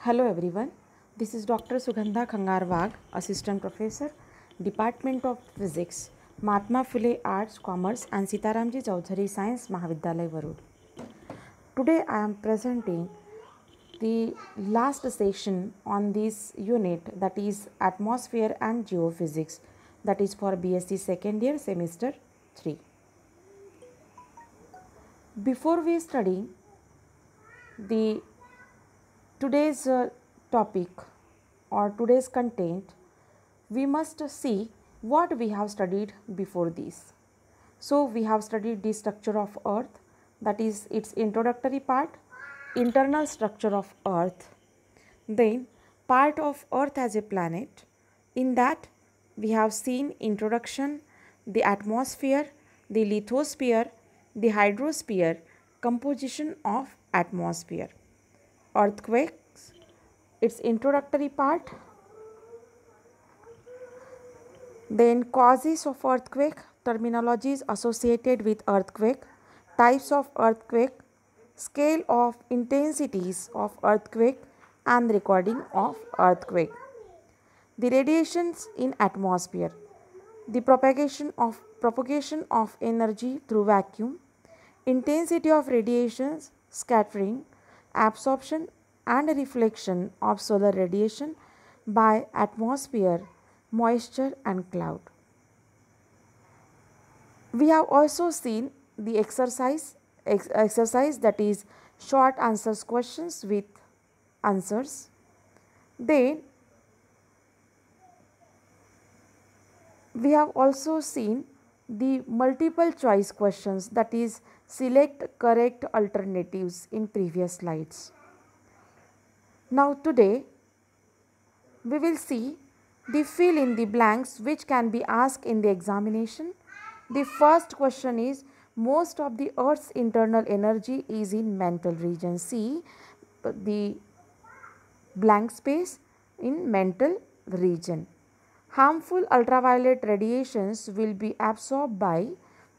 Hello everyone, this is Dr. Sugandha Khangarwag, Assistant Professor, Department of Physics, Mahatma Phule Arts, Commerce and Sitaramji Chaudhary Science Mahavidyalay Varud. Today I am presenting the last session on this unit, that is Atmosphere and Geophysics, that is for BSc second year semester 3. Before we study the today's topic or today's content, we must see what we have studied before this. So we have studied the structure of earth, that is its introductory part, internal structure of earth, then part of earth as a planet. In that we have seen introduction, the atmosphere, the lithosphere, the hydrosphere, composition of atmosphere, earthquakes, its introductory part, then causes of earthquake, terminologies associated with earthquake, types of earthquake, scale of intensities of earthquake and recording of earthquake, the radiations in atmosphere, the propagation of energy through vacuum, intensity of radiations, scattering, absorption and reflection of solar radiation by atmosphere, moisture and cloud. We have also seen the exercise, that is short answers questions with answers. Then we have also seen the multiple choice questions, that is select correct alternatives in previous slides. Now today we will see the fill in the blanks which can be asked in the examination. The first question is, most of the earth's internal energy is in mental region. See the blank space in mental region. Harmful ultraviolet radiations will be absorbed by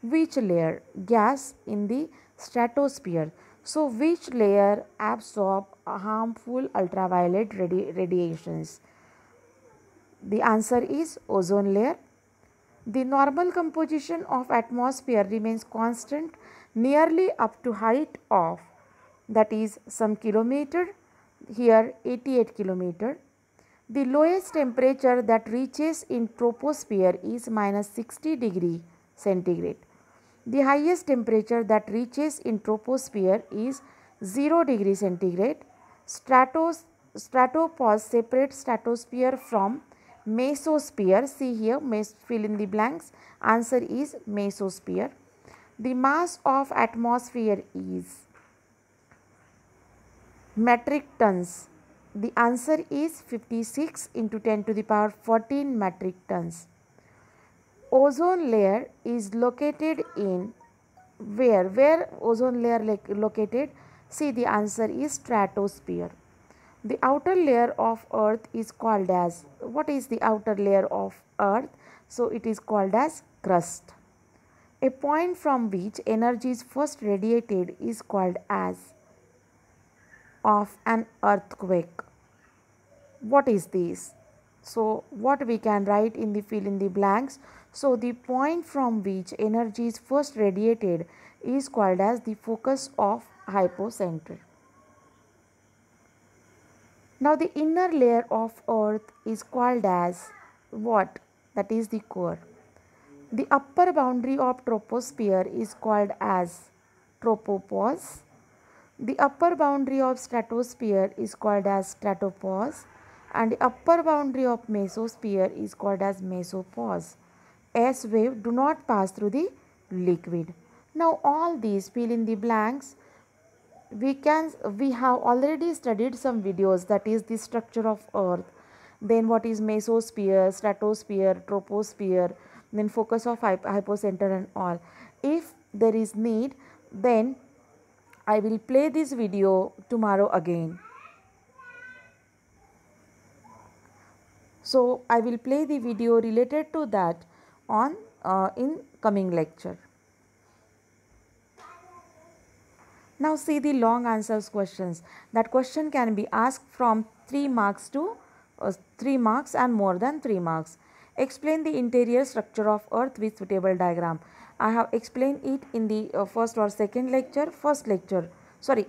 which layer? Gas in the stratosphere. So which layer absorb harmful ultraviolet radiations? The answer is ozone layer. The normal composition of atmosphere remains constant nearly up to height of, that is some kilometer, here 88 kilometer. The lowest temperature that reaches in troposphere is minus 60 degree centigrade. The highest temperature that reaches in troposphere is 0 degree centigrade. Stratopause separates stratosphere from mesosphere. See here, fill in the blanks. Answer is mesosphere. The mass of atmosphere is metric tons. The answer is 56 into 10 to the power 14 metric tons. Ozone layer is located in where? Where ozone layer located? See, the answer is stratosphere. The outer layer of earth is called as, what is the outer layer of earth? So it is called as crust. A point from which energy is first radiated is called as of an earthquake. What is this? So what we can write in the fill in the blanks? So the point from which energy is first radiated is called as the focus of hypocenter. Now the inner layer of earth is called as what? That is the core. The upper boundary of troposphere is called as tropopause. The upper boundary of stratosphere is called as stratopause, and the upper boundary of mesosphere is called as mesopause. S wave do not pass through the liquid. Now all these fill in the blanks. We have already studied some videos, that is the structure of earth, then what is mesosphere, stratosphere, troposphere, then focus of hypocenter and all. If there is need, then I will play this video tomorrow again. So I will play the video related to that in coming lecture. Now see the long answers questions. That question can be asked from 3 marks to 3 marks and more than 3 marks. Explain the interior structure of earth with suitable diagram. I have explained it in the first or second lecture.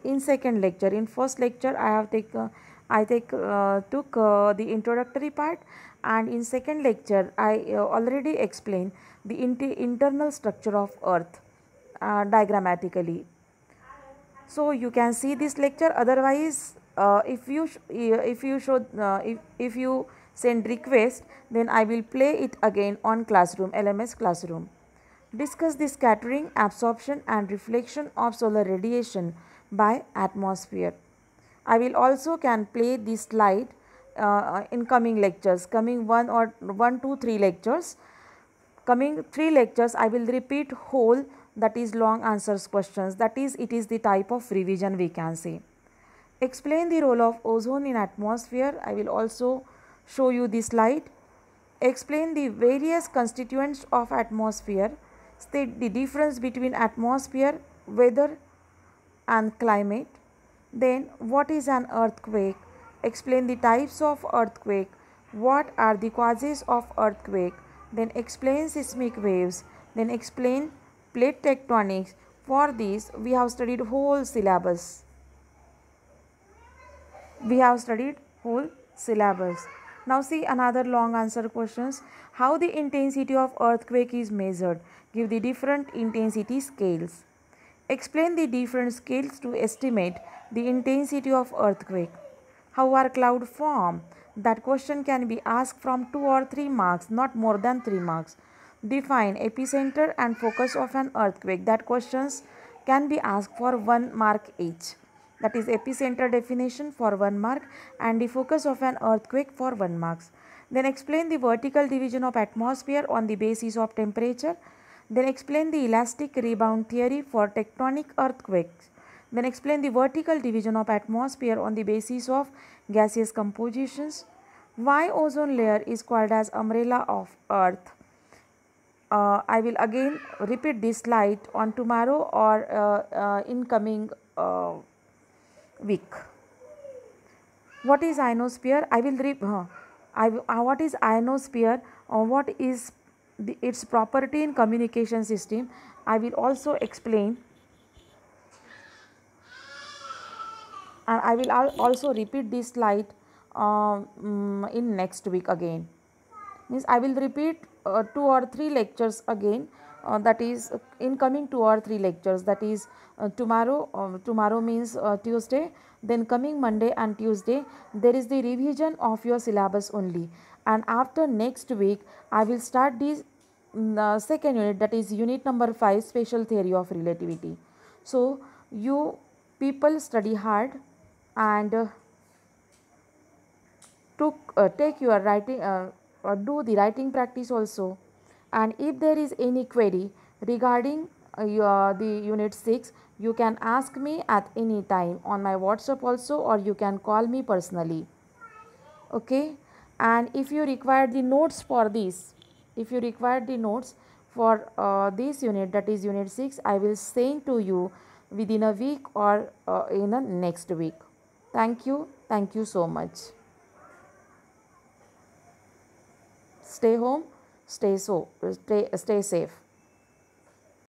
In second lecture. In first lecture I took the introductory part, and in second lecture I already explained the internal structure of earth diagrammatically. So you can see this lecture. Otherwise, if you send request, then I will play it again on classroom, LMS classroom. Discuss the scattering, absorption and reflection of solar radiation by atmosphere. I will also can play this slide in coming lectures, coming 1 2 3 lectures. Coming 3 lectures, I will repeat whole, that is long answers questions, that is it is the type of revision we can say. Explain the role of ozone in atmosphere. I will also show you this slide. Explain the various constituents of atmosphere. State the difference between atmosphere, weather and climate. Then what is an earthquake? Explain the types of earthquake. What are the causes of earthquake? Then explain seismic waves. Then explain plate tectonics. For this we have studied whole syllabus. Now see another long answer questions. How the intensity of earthquake is measured? Give the different intensity scales. Explain the different scales to estimate the intensity of earthquake. How are cloud formed? That question can be asked from 2 or 3 marks, not more than 3 marks. Define epicenter and focus of an earthquake. That questions can be asked for 1 mark each. That is epicenter definition for 1 mark and the focus of an earthquake for 1 mark. Then explain the vertical division of atmosphere on the basis of temperature. Then explain the elastic rebound theory for tectonic earthquakes. Then explain the vertical division of atmosphere on the basis of gaseous compositions. Why ozone layer is called as umbrella of earth? I will again repeat this slide on tomorrow or in coming week. What is ionosphere? I will what is ionosphere or what is its property in communication system? I will also explain, and I will also repeat this slide in next week again. Means I will repeat 2 or 3 lectures again, that is in coming 2 or 3 lectures, that is tomorrow means Tuesday, then coming Monday and Tuesday there is the revision of your syllabus only, and after next week I will start this second unit, that is unit number 5, special theory of relativity. So you people study hard and to take your writing do the writing practice also, and if there is any query regarding the unit 6, you can ask me at any time on my WhatsApp also, or you can call me personally. Okay, and if you require the notes for this, if you require the notes for this unit, that is unit 6, I will send to you within a week or in a next week. Thank you so much. Stay home, stay safe.